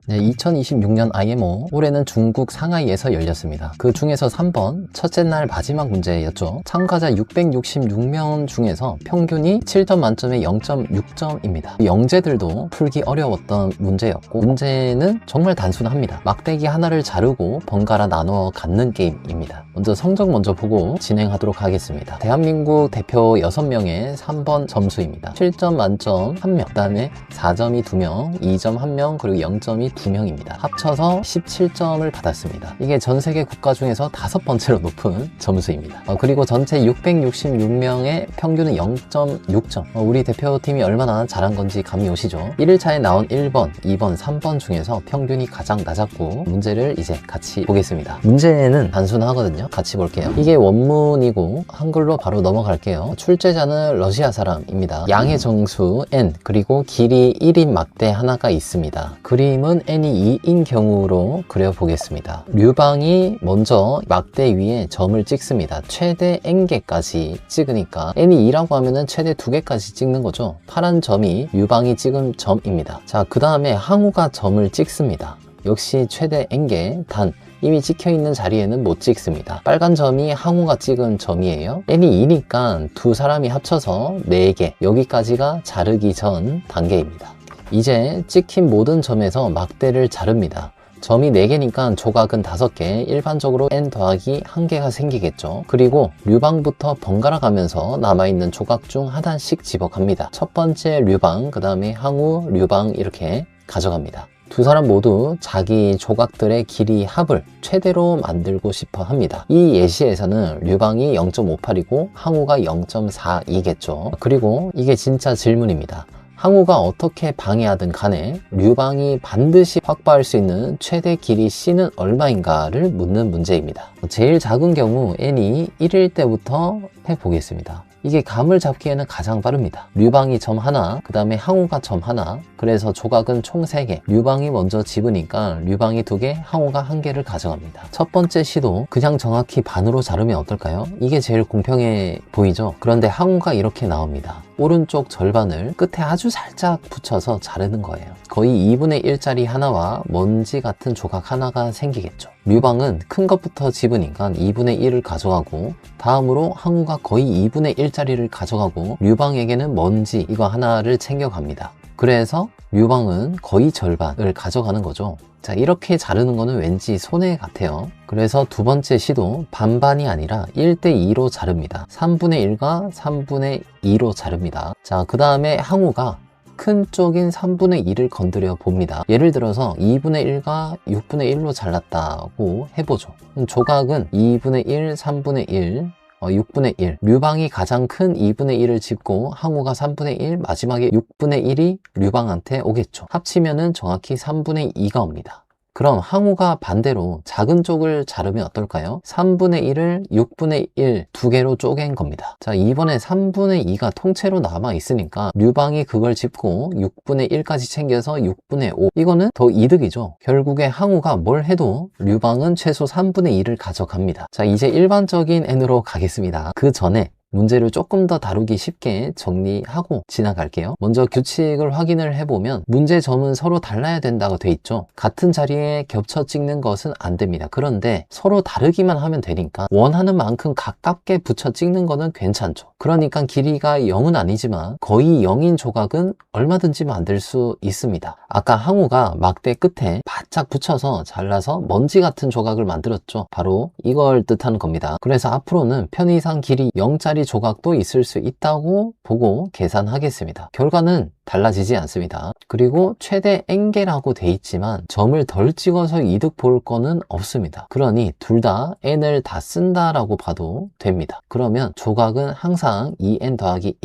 네, 2026년 IMO 올해는 중국 상하이에서 열렸습니다. 그 중에서 3번 첫째 날 마지막 문제였죠. 참가자 666명 중에서 평균이 7점 만점에 0.6점입니다. 영재들도 풀기 어려웠던 문제였고, 문제는 정말 단순합니다. 막대기 하나를 자르고 번갈아 나누어 갖는 게임입니다. 먼저 성적 먼저 보고 진행하도록 하겠습니다. 대한민국 대표 6명의 3번 점수입니다. 7점 만점 1명, 그 다음에 4점이 2명, 2점 1명, 그리고 0점이 2명입니다. 합쳐서 17점을 받았습니다. 이게 전 세계 국가 중에서 5번째로 높은 점수입니다. 그리고 전체 666명의 평균은 0.6점. 우리 대표팀이 얼마나 잘한 건지 감이 오시죠? 1일차에 나온 1번, 2번, 3번 중에서 평균이 가장 낮았고, 문제를 이제 같이 보겠습니다. 문제는 단순하거든요. 같이 볼게요. 이게 원문이고 한글로 바로 넘어갈게요. 출제자는 러시아 사람입니다. 양의 정수 n, 그리고 길이 1인 막대 하나가 있습니다. 그림은 n이 2인 경우로 그려보겠습니다. 류방이 먼저 막대 위에 점을 찍습니다. 최대 n개까지 찍으니까 n이 2라고 하면은 최대 2개까지 찍는 거죠. 파란 점이 류방이 찍은 점입니다. 자, 그 다음에 항우가 점을 찍습니다. 역시 최대 n개, 단 이미 찍혀있는 자리에는 못 찍습니다. 빨간 점이 항우가 찍은 점이에요. n이 2니까 두 사람이 합쳐서 4개, 여기까지가 자르기 전 단계입니다. 이제 찍힌 모든 점에서 막대를 자릅니다. 점이 4개니까 조각은 5개, 일반적으로 n 더하기 1개가 생기겠죠. 그리고 류방부터 번갈아 가면서 남아있는 조각 중 하나씩 집어갑니다. 첫 번째 류방, 그 다음에 항우, 류방 이렇게 가져갑니다. 두 사람 모두 자기 조각들의 길이 합을 최대로 만들고 싶어 합니다. 이 예시에서는 류방이 0.58이고 항우가 0.42겠죠. 그리고 이게 진짜 질문입니다. 항우가 어떻게 방해하든 간에 류방이 반드시 확보할 수 있는 최대 길이 C는 얼마인가를 묻는 문제입니다. 제일 작은 경우 n이 1일 때부터 해보겠습니다. 이게 감을 잡기에는 가장 빠릅니다. 류방이 점 하나, 그 다음에 항우가 점 하나, 그래서 조각은 총 3개. 류방이 먼저 집으니까 류방이 2개, 항우가 1개를 가져갑니다. 첫 번째 시도 그냥 정확히 반으로 자르면 어떨까요? 이게 제일 공평해 보이죠? 그런데 항우가 이렇게 나옵니다. 오른쪽 절반을 끝에 아주 살짝 붙여서 자르는 거예요. 거의 2분의 1짜리 하나와 먼지 같은 조각 하나가 생기겠죠. 류방은 큰 것부터 집으니까 2분의 1을 가져가고, 다음으로 항우가 거의 2분의 1짜리를 가져가고, 류방에게는 먼지 이거 하나를 챙겨갑니다. 그래서 류방은 거의 절반을 가져가는 거죠. 자, 이렇게 자르는 거는 왠지 손해 같아요. 그래서 두 번째 시도 반반이 아니라 1대2로 자릅니다. 3분의 1과 3분의 2로 자릅니다. 자, 그 다음에 항우가 큰 쪽인 3분의 2를 건드려 봅니다. 예를 들어서 2분의 1과 6분의 1로 잘랐다고 해보죠. 조각은 2분의 1, 3분의 1, 6분의 1. 류방이 가장 큰 2분의 1을 짚고 항우가 3분의 1, 마지막에 6분의 1이 류방한테 오겠죠. 합치면은 정확히 3분의 2가 옵니다. 그럼 항우가 반대로 작은 쪽을 자르면 어떨까요? 3분의 1을 6분의 1 2개로 쪼갠 겁니다. 자, 이번에 3분의 2가 통째로 남아 있으니까 류방이 그걸 짚고 6분의 1까지 챙겨서 6분의 5. 이거는 더 이득이죠. 결국에 항우가 뭘 해도 류방은 최소 3분의 2를 가져갑니다. 자, 이제 일반적인 n으로 가겠습니다. 그 전에 문제를 조금 더 다루기 쉽게 정리하고 지나갈게요. 먼저 규칙을 확인을 해보면 문제 점은 서로 달라야 된다고 돼 있죠. 같은 자리에 겹쳐 찍는 것은 안 됩니다. 그런데 서로 다르기만 하면 되니까 원하는 만큼 가깝게 붙여 찍는 거는 괜찮죠. 그러니까 길이가 0은 아니지만 거의 0인 조각은 얼마든지 만들 수 있습니다. 아까 항우가 막대 끝에 바짝 붙여서 잘라서 먼지 같은 조각을 만들었죠. 바로 이걸 뜻하는 겁니다. 그래서 앞으로는 편의상 길이 0짜리 조각도 있을 수 있다고 보고 계산하겠습니다. 결과는 달라지지 않습니다. 그리고 최대 n개라고 돼 있지만 점을 덜 찍어서 이득 볼 거는 없습니다. 그러니 둘 다 n을 다 쓴다라고 봐도 됩니다. 그러면 조각은 항상 2n 더하기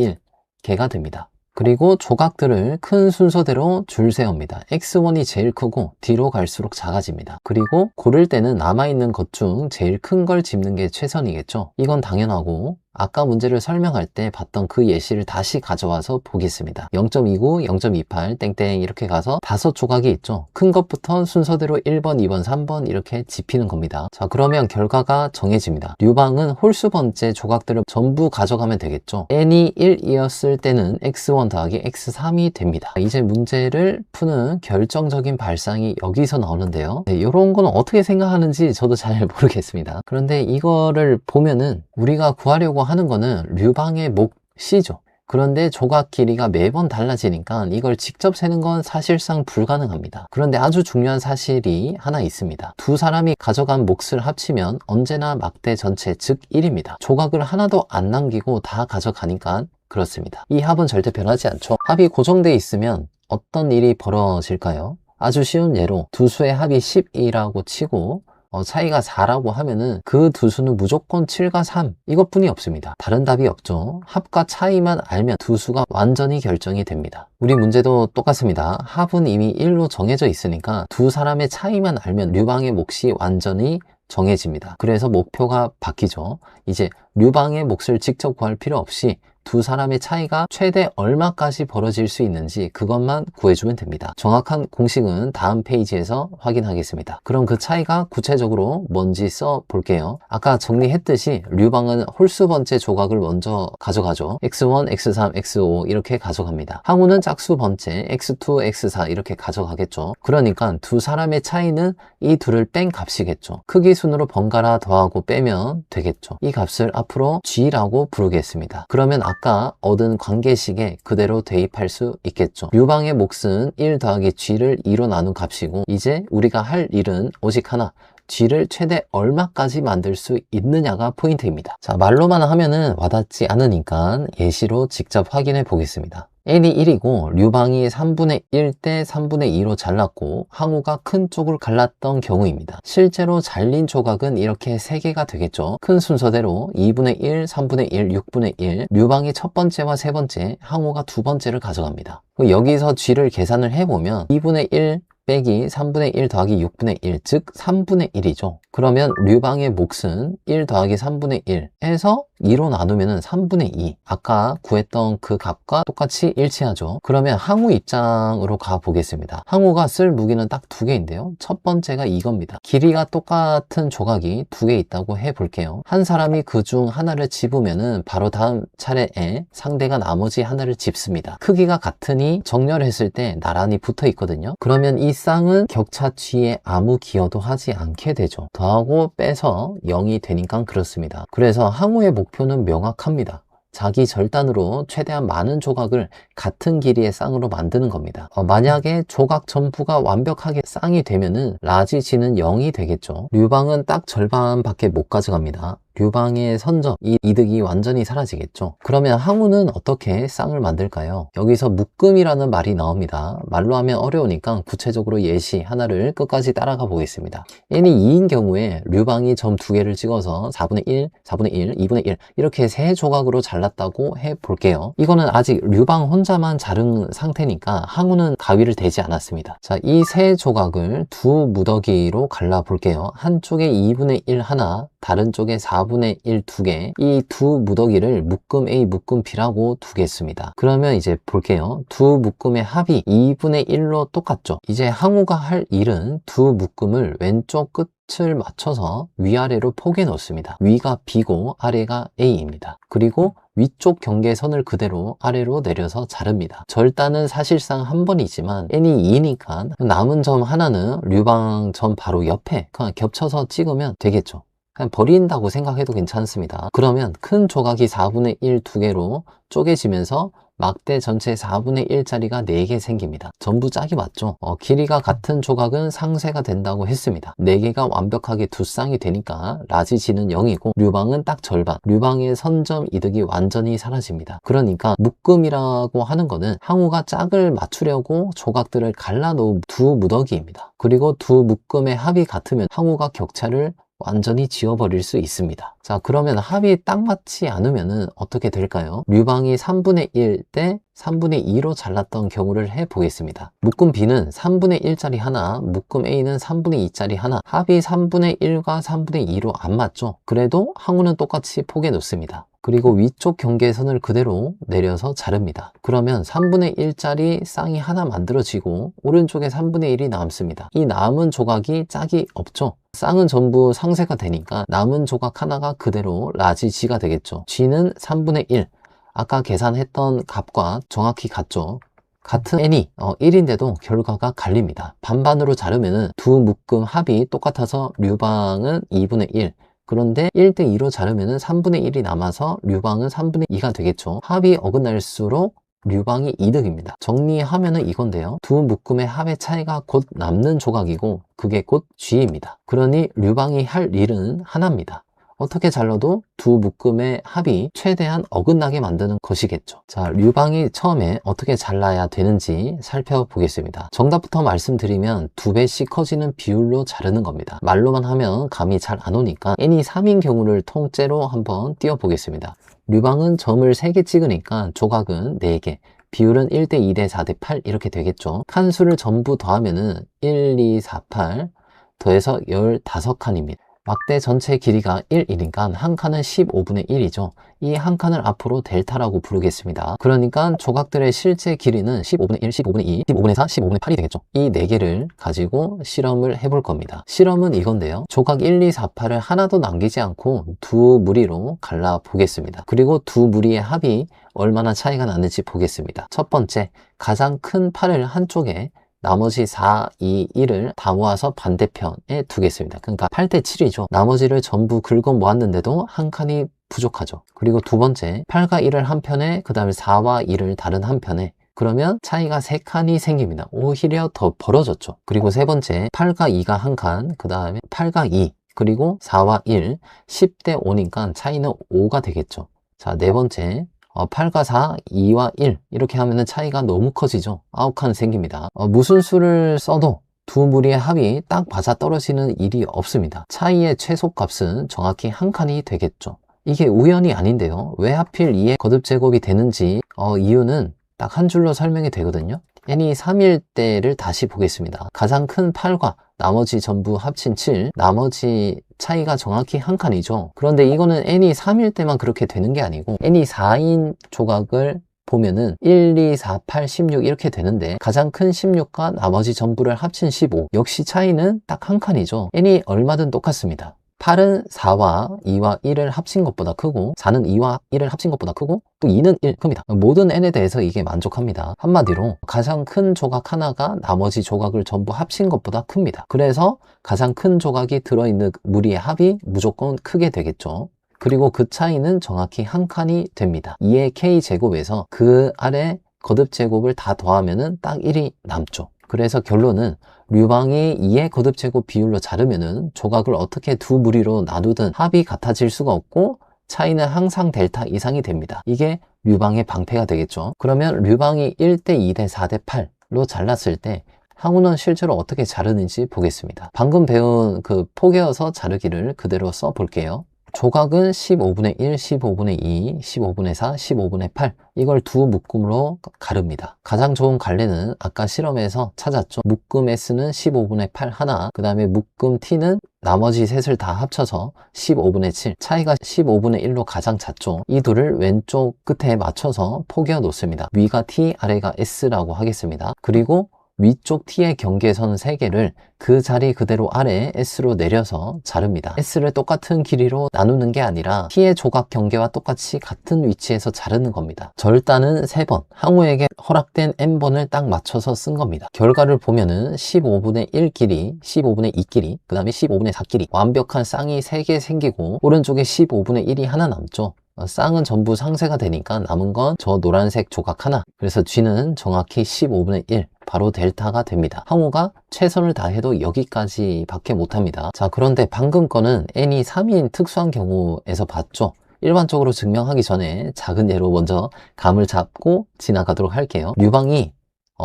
1개가 됩니다. 그리고 조각들을 큰 순서대로 줄 세웁니다. x1이 제일 크고 뒤로 갈수록 작아집니다. 그리고 고를 때는 남아있는 것 중 제일 큰 걸 집는 게 최선이겠죠. 이건 당연하고, 아까 문제를 설명할 때 봤던 그 예시를 다시 가져와서 보겠습니다. 0.29, 0.28, 땡땡 이렇게 가서 5조각이 있죠. 큰 것부터 순서대로 1번, 2번, 3번 이렇게 짚히는 겁니다. 자, 그러면 결과가 정해집니다. 류방은 홀수 번째 조각들을 전부 가져가면 되겠죠. n이 1이었을 때는 x1 더하기 x3이 됩니다. 이제 문제를 푸는 결정적인 발상이 여기서 나오는데요. 네, 이런 건 어떻게 생각하는지 저도 잘 모르겠습니다. 그런데 이거를 보면은 우리가 구하려고 하는 거는 류방의 목 C죠. 그런데 조각 길이가 매번 달라지니까 이걸 직접 세는 건 사실상 불가능합니다. 그런데 아주 중요한 사실이 하나 있습니다. 두 사람이 가져간 몫을 합치면 언제나 막대 전체 즉 1입니다. 조각을 하나도 안 남기고 다 가져가니까 그렇습니다. 이 합은 절대 변하지 않죠. 합이 고정돼 있으면 어떤 일이 벌어질까요? 아주 쉬운 예로 두 수의 합이 12라고 치고 차이가 4라고 하면은 그 두 수는 무조건 7과 3 이것뿐이 없습니다. 다른 답이 없죠. 합과 차이만 알면 두 수가 완전히 결정이 됩니다. 우리 문제도 똑같습니다. 합은 이미 1로 정해져 있으니까 두 사람의 차이만 알면 류방의 몫이 완전히 정해집니다. 그래서 목표가 바뀌죠. 이제 류방의 몫을 직접 구할 필요 없이 두 사람의 차이가 최대 얼마까지 벌어질 수 있는지 그것만 구해주면 됩니다. 정확한 공식은 다음 페이지에서 확인하겠습니다. 그럼 그 차이가 구체적으로 뭔지 써볼게요. 아까 정리했듯이 류방은 홀수 번째 조각을 먼저 가져가죠. x1, x3, x5 이렇게 가져갑니다. 항우는 짝수 번째 x2, x4 이렇게 가져가겠죠. 그러니까 두 사람의 차이는 이 둘을 뺀 값이겠죠. 크기 순으로 번갈아 더하고 빼면 되겠죠. 이 값을 앞으로 g라고 부르겠습니다. 그러면 아까 얻은 관계식에 그대로 대입할 수 있겠죠. 류방의 몫은 1 더하기 g를 2로 나눈 값이고 이제 우리가 할 일은 오직 하나, g를 최대 얼마까지 만들 수 있느냐가 포인트입니다. 자, 말로만 하면은 와닿지 않으니까 예시로 직접 확인해 보겠습니다. n이 1이고 류방이 3분의 1 대 3분의 2로 잘랐고 항우가 큰 쪽을 갈랐던 경우입니다. 실제로 잘린 조각은 이렇게 3개가 되겠죠. 큰 순서대로 2분의 1, 3분의 1, 6분의 1 류방이 첫 번째와 세 번째, 항우가 두 번째를 가져갑니다. 여기서 g를 계산을 해보면 2분의 1 빼기 3분의 1 더하기 6분의 1, 즉 3분의 1이죠. 그러면 류방의 몫은 1 더하기 3분의 1 해서 2로 나누면 3분의 2. 아까 구했던 그 값과 똑같이 일치하죠. 그러면 항우 입장으로 가보겠습니다. 항우가 쓸 무기는 딱 2개인데요. 첫 번째가 이겁니다. 길이가 똑같은 조각이 2개 있다고 해볼게요. 한 사람이 그중 하나를 집으면 바로 다음 차례에 상대가 나머지 하나를 집습니다. 크기가 같으니 정렬했을 때 나란히 붙어 있거든요. 그러면 이 쌍은 격차 g에 아무 기여도 하지 않게 되죠. 더하고 빼서 0이 되니까 그렇습니다. 그래서 항우의 목표는 명확합니다. 자기 절단으로 최대한 많은 조각을 같은 길이의 쌍으로 만드는 겁니다. 만약에 조각 전부가 완벽하게 쌍이 되면은 라지 g는 0이 되겠죠. 류방은 딱 절반밖에 못 가져갑니다. 류방의 선점, 이 이득이 완전히 사라지겠죠. 그러면 항우는 어떻게 쌍을 만들까요? 여기서 묶음이라는 말이 나옵니다. 말로 하면 어려우니까 구체적으로 예시 하나를 끝까지 따라가 보겠습니다. n이 2인 경우에 류방이 점 2개를 찍어서 4분의 1, 4분의 1, 2분의 1 이렇게 세 조각으로 잘랐다고 해볼게요. 이거는 아직 류방 혼자만 자른 상태니까 항우는 가위를 대지 않았습니다. 자, 이 세 조각을 두 무더기로 갈라볼게요. 한쪽에 2분의 1 하나, 다른 쪽에 4분의 1 2개, 이 두 무더기를 묶음 A, 묶음 B라고 두겠습니다. 그러면 이제 볼게요. 두 묶음의 합이 2분의 1로 똑같죠. 이제 항우가 할 일은 두 묶음을 왼쪽 끝을 맞춰서 위아래로 포개 놓습니다. 위가 B고 아래가 A입니다. 그리고 위쪽 경계선을 그대로 아래로 내려서 자릅니다. 절단은 사실상 한 번이지만 n이 2니까 남은 점 하나는 류방 점 바로 옆에 그냥 겹쳐서 찍으면 되겠죠. 그냥 버린다고 생각해도 괜찮습니다. 그러면 큰 조각이 4분의 1 2개로 쪼개지면서 막대 전체 4분의 1짜리가 4개 생깁니다. 전부 짝이 맞죠? 길이가 같은 조각은 상쇄가 된다고 했습니다. 4개가 완벽하게 두 쌍이 되니까 라지 g는 0이고 류방은 딱 절반, 류방의 선점 이득이 완전히 사라집니다. 그러니까 묶음이라고 하는 거는 항우가 짝을 맞추려고 조각들을 갈라놓은 두 무더기입니다. 그리고 두 묶음의 합이 같으면 항우가 격차를 완전히 지워버릴 수 있습니다. 자, 그러면 합이 딱 맞지 않으면 어떻게 될까요? 류방이 3분의 1 대 3분의 2로 잘랐던 경우를 해보겠습니다. 묶음 B는 3분의 1짜리 하나, 묶음 A는 3분의 2짜리 하나, 합이 3분의 1과 3분의 2로 안 맞죠? 그래도 항우는 똑같이 포개 놓습니다. 그리고 위쪽 경계선을 그대로 내려서 자릅니다. 그러면 3분의 1짜리 쌍이 하나 만들어지고 오른쪽에 3분의 1이 남습니다. 이 남은 조각이 짝이 없죠. 쌍은 전부 상쇄가 되니까 남은 조각 하나가 그대로 라지 G가 되겠죠. G는 3분의 1. 아까 계산했던 값과 정확히 같죠. 같은 n이 1인데도 결과가 갈립니다. 반반으로 자르면 두 묶음 합이 똑같아서 류방은 2분의 1. 그런데 1대 2로 자르면 3분의 1이 남아서 류방은 3분의 2가 되겠죠. 합이 어긋날수록 류방이 이득입니다. 정리하면은 이건데요. 두 묶음의 합의 차이가 곧 남는 조각이고 그게 곧 G입니다. 그러니 류방이 할 일은 하나입니다. 어떻게 잘라도 두 묶음의 합이 최대한 어긋나게 만드는 것이겠죠. 자, 류방이 처음에 어떻게 잘라야 되는지 살펴보겠습니다. 정답부터 말씀드리면 2배씩 커지는 비율로 자르는 겁니다. 말로만 하면 감이 잘 안 오니까 n이 3인 경우를 통째로 한번 띄워보겠습니다. 류방은 점을 3개 찍으니까 조각은 4개. 비율은 1대 2대 4대 8 이렇게 되겠죠. 칸수를 전부 더하면은 1, 2, 4, 8 더해서 15칸입니다. 막대 전체 길이가 1이니까 한 칸은 15분의 1이죠. 이 한 칸을 앞으로 델타라고 부르겠습니다. 그러니까 조각들의 실제 길이는 15분의 1, 15분의 2, 15분의 4, 15분의 8이 되겠죠. 이 4개를 가지고 실험을 해볼 겁니다. 실험은 이건데요. 조각 1, 2, 4, 8을 하나도 남기지 않고 두 무리로 갈라 보겠습니다. 그리고 두 무리의 합이 얼마나 차이가 나는지 보겠습니다. 첫 번째, 가장 큰 팔을 한쪽에 나머지 4, 2, 1을 다 모아서 반대편에 두겠습니다. 그러니까 8대 7이죠. 나머지를 전부 긁어 모았는데도 한 칸이 부족하죠. 그리고 두 번째, 8과 1을 한편에, 그 다음에 4와 2를 다른 한편에. 그러면 차이가 3칸이 생깁니다. 오히려 더 벌어졌죠. 그리고 세 번째, 8과 2가 한 칸, 그 다음에 8과 2, 그리고 4와 1, 10대 5니까 차이는 5가 되겠죠. 자, 네 번째, 8과 4, 2와 1 이렇게 하면 차이가 너무 커지죠. 9칸 생깁니다. 무슨 수를 써도 두 무리의 합이 딱 맞아 떨어지는 일이 없습니다. 차이의 최소값은 정확히 한 칸이 되겠죠. 이게 우연이 아닌데요. 왜 하필 2의 거듭 제곱이 되는지 이유는 딱 한 줄로 설명이 되거든요. n이 3일 때를 다시 보겠습니다. 가장 큰 8과 나머지 전부 합친 7, 나머지 차이가 정확히 한 칸이죠. 그런데 이거는 n이 3일 때만 그렇게 되는 게 아니고 n이 4인 조각을 보면은 1, 2, 4, 8, 16 이렇게 되는데 가장 큰 16과 나머지 전부를 합친 15. 역시 차이는 딱 한 칸이죠. n이 얼마든 똑같습니다. 8은 4와 2와 1을 합친 것보다 크고 4는 2와 1을 합친 것보다 크고 또 2는 1 큽니다. 모든 n에 대해서 이게 만족합니다. 한마디로 가장 큰 조각 하나가 나머지 조각을 전부 합친 것보다 큽니다. 그래서 가장 큰 조각이 들어있는 무리의 합이 무조건 크게 되겠죠. 그리고 그 차이는 정확히 한 칸이 됩니다. 2의 k제곱에서 그 아래 거듭 제곱을 다 더하면은 딱 1이 남죠. 그래서 결론은 류방이 2의 거듭 제곱 비율로 자르면은 조각을 어떻게 두 무리로 나누든 합이 같아질 수가 없고 차이는 항상 델타 이상이 됩니다. 이게 류방의 방패가 되겠죠. 그러면 류방이 1대 2대 4대 8로 잘랐을 때 항우는 실제로 어떻게 자르는지 보겠습니다. 방금 배운 그 포개어서 자르기를 그대로 써 볼게요. 조각은 15분의 1, 15분의 2, 15분의 4, 15분의 8 이걸 두 묶음으로 가릅니다. 가장 좋은 갈래는 아까 실험에서 찾았죠. 묶음 S는 15분의 8 하나, 그 다음에 묶음 T는 나머지 셋을 다 합쳐서 15분의 7 차이가 15분의 1로 가장 잦죠. 이 둘을 왼쪽 끝에 맞춰서 포개어 놓습니다. 위가 T, 아래가 S라고 하겠습니다. 그리고 위쪽 T의 경계선 3개를 그 자리 그대로 아래 S로 내려서 자릅니다. S를 똑같은 길이로 나누는 게 아니라 T의 조각 경계와 똑같이 같은 위치에서 자르는 겁니다. 절단은 3번, 항우에게 허락된 n번을 딱 맞춰서 쓴 겁니다. 결과를 보면은 15분의 1 길이, 15분의 2 길이, 그 다음에 15분의 4 길이 완벽한 쌍이 3개 생기고 오른쪽에 15분의 1이 하나 남죠. 쌍은 전부 상쇄가 되니까 남은 건 저 노란색 조각 하나. 그래서 G는 정확히 15분의 1 바로 델타가 됩니다. 항우가 최선을 다해도 여기까지 밖에 못합니다. 자, 그런데 방금 거는 n이 3인 특수한 경우에서 봤죠. 일반적으로 증명하기 전에 작은 예로 먼저 감을 잡고 지나가도록 할게요. 류방이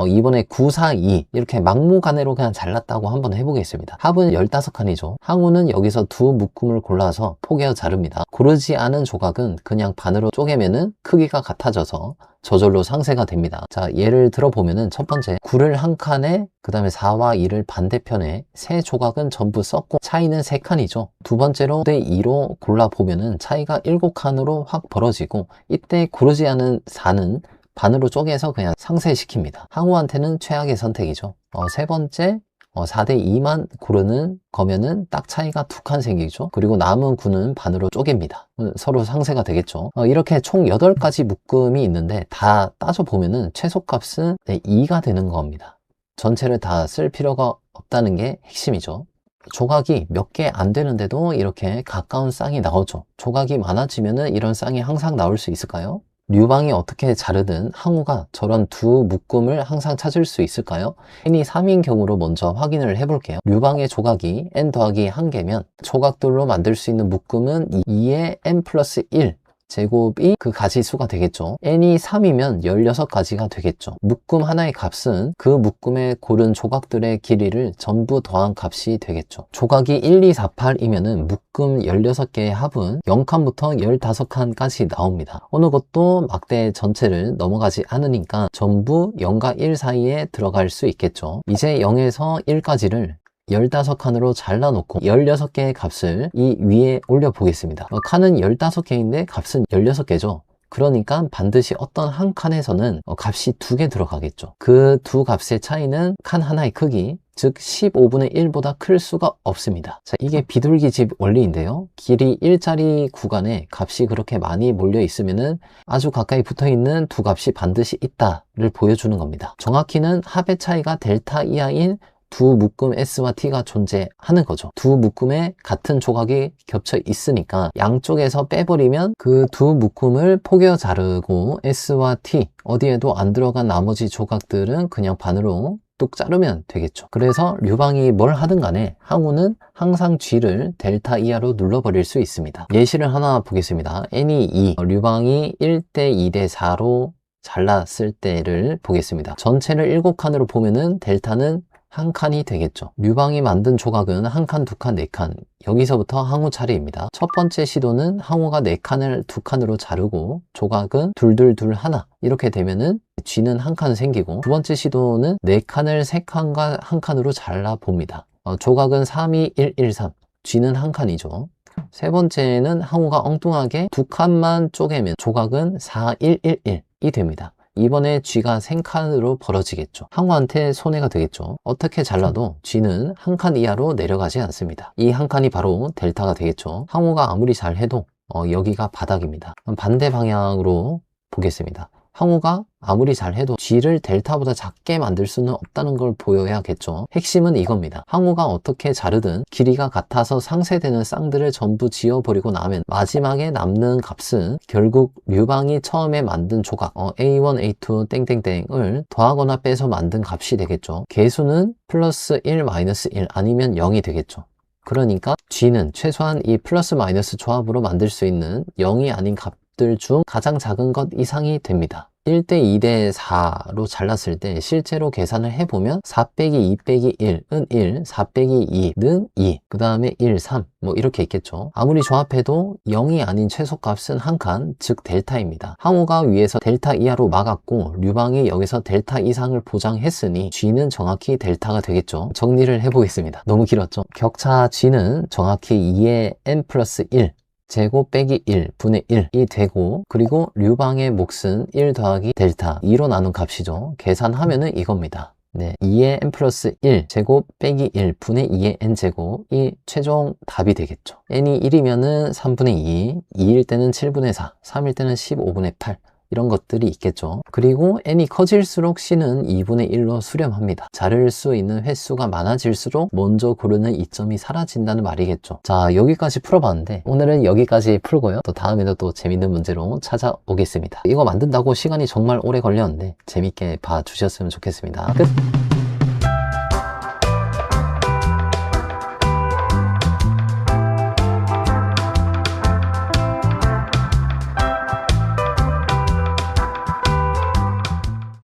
이번에 9, 4, 2 이렇게 막무가내로 그냥 잘랐다고 한번 해보겠습니다. 합은 15칸이죠. 항우는 여기서 두 묶음을 골라서 포개어 자릅니다. 고르지 않은 조각은 그냥 반으로 쪼개면은 크기가 같아져서 저절로 상세가 됩니다. 자, 예를 들어보면은 첫 번째 9를 한 칸에 그 다음에 4와 2를 반대편에 세 조각은 전부 썼고 차이는 3칸이죠. 두 번째로 9대2로 골라보면은 차이가 7칸으로 확 벌어지고, 이때 고르지 않은 4는 반으로 쪼개서 그냥 상쇄시킵니다. 항우한테는 최악의 선택이죠. 세 번째 4대2만 고르는 거면은 딱 차이가 2칸 생기죠. 그리고 남은 9는 반으로 쪼갭니다. 서로 상쇄가 되겠죠. 이렇게 총 8가지 묶음이 있는데 다 따져보면은 최소값은 2가 되는 겁니다. 전체를 다 쓸 필요가 없다는 게 핵심이죠. 조각이 몇 개 안 되는데도 이렇게 가까운 쌍이 나오죠. 조각이 많아지면은 이런 쌍이 항상 나올 수 있을까요? 류방이 어떻게 자르든 항우가 저런 두 묶음을 항상 찾을 수 있을까요? n이 3인 경우로 먼저 확인을 해볼게요. 류방의 조각이 n 더하기 1개면 조각들로 만들 수 있는 묶음은 2의 n 플러스 1 제곱이 그 가지수가 되겠죠. n이 3이면 16가지가 되겠죠. 묶음 하나의 값은 그 묶음에 고른 조각들의 길이를 전부 더한 값이 되겠죠. 조각이 1, 2, 4, 8이면은 묶음 16개의 합은 0칸부터 15칸까지 나옵니다. 어느 것도 막대 전체를 넘어가지 않으니까 전부 0과 1 사이에 들어갈 수 있겠죠. 이제 0에서 1까지를 15칸으로 잘라놓고 16개의 값을 이 위에 올려 보겠습니다. 칸은 15개인데 값은 16개죠. 그러니까 반드시 어떤 한 칸에서는 값이 2개 들어가겠죠. 그 두 값의 차이는 칸 하나의 크기, 즉 15분의 1보다 클 수가 없습니다. 자, 이게 비둘기집 원리인데요. 길이 1짜리 구간에 값이 그렇게 많이 몰려 있으면은 아주 가까이 붙어 있는 두 값이 반드시 있다를 보여주는 겁니다. 정확히는 합의 차이가 델타 이하인 두 묶음 S와 T가 존재하는 거죠. 두 묶음에 같은 조각이 겹쳐 있으니까 양쪽에서 빼버리면 그 두 묶음을 포개어 자르고 S와 T 어디에도 안 들어간 나머지 조각들은 그냥 반으로 뚝 자르면 되겠죠. 그래서 류방이 뭘 하든 간에 항우는 항상 G를 델타 이하로 눌러버릴 수 있습니다. 예시를 하나 보겠습니다. n이 2, 류방이 1대 2대 4로 잘랐을 때를 보겠습니다. 전체를 7칸으로 보면은 델타는 한 칸이 되겠죠. 류방이 만든 조각은 한 칸, 두 칸, 네 칸. 여기서부터 항우 차례입니다. 첫 번째 시도는 항우가 4칸을 2칸으로 자르고 조각은 둘둘둘 하나 이렇게 되면은 G는 한 칸 생기고, 두 번째 시도는 4칸을 3칸과 한 칸으로 잘라 봅니다. 조각은 3, 2, 1, 1, 3. G는 한 칸이죠. 세 번째는 항우가 엉뚱하게 2칸만 쪼개면 조각은 4, 1, 1, 1이 됩니다. 이번에 G가 3칸으로 벌어지겠죠. 항우한테 손해가 되겠죠. 어떻게 잘라도 G는 한 칸 이하로 내려가지 않습니다. 이 한 칸이 바로 델타가 되겠죠. 항우가 아무리 잘해도 여기가 바닥입니다. 반대 방향으로 보겠습니다. 항우가 아무리 잘해도 G를 델타보다 작게 만들 수는 없다는 걸 보여야겠죠. 핵심은 이겁니다. 항우가 어떻게 자르든 길이가 같아서 상쇄되는 쌍들을 전부 지워버리고 나면 마지막에 남는 값은 결국 류방이 처음에 만든 조각 A1, A2 땡땡땡을 더하거나 빼서 만든 값이 되겠죠. 개수는 플러스 1, 마이너스 1 아니면 0이 되겠죠. 그러니까 G는 최소한 이 플러스 마이너스 조합으로 만들 수 있는 0이 아닌 값들 중 가장 작은 것 이상이 됩니다. 1대 2대 4로 잘랐을 때 실제로 계산을 해보면 4 빼기 2 빼기 1은 1, 4 빼기 2는 2, 그 다음에 1, 3 뭐 이렇게 있겠죠. 아무리 조합해도 0이 아닌 최소값은 한 칸, 즉 델타입니다. 항우가 위에서 델타 이하로 막았고 류방이 여기서 델타 이상을 보장했으니 G는 정확히 델타가 되겠죠. 정리를 해보겠습니다. 너무 길었죠. 격차 G는 정확히 2의 n 플러스 1 제곱 빼기 1 분의 1이 되고, 그리고 류방의 몫은 1 더하기 델타 2로 나눈 값이죠. 계산하면은 이겁니다. 네, 2의 n 플러스 1 제곱 빼기 1 분의 2의 n 제곱이 최종 답이 되겠죠. n이 1이면은 3분의 2, 2일 때는 7분의 4, 3일 때는 15분의 8 이런 것들이 있겠죠. 그리고 n이 커질수록 c는 2분의 1로 수렴합니다. 자를 수 있는 횟수가 많아질수록 먼저 고르는 이점이 사라진다는 말이겠죠. 자, 여기까지 풀어봤는데 오늘은 여기까지 풀고요. 또 다음에도 또 재밌는 문제로 찾아오겠습니다. 이거 만든다고 시간이 정말 오래 걸렸는데 재밌게 봐주셨으면 좋겠습니다. 끝!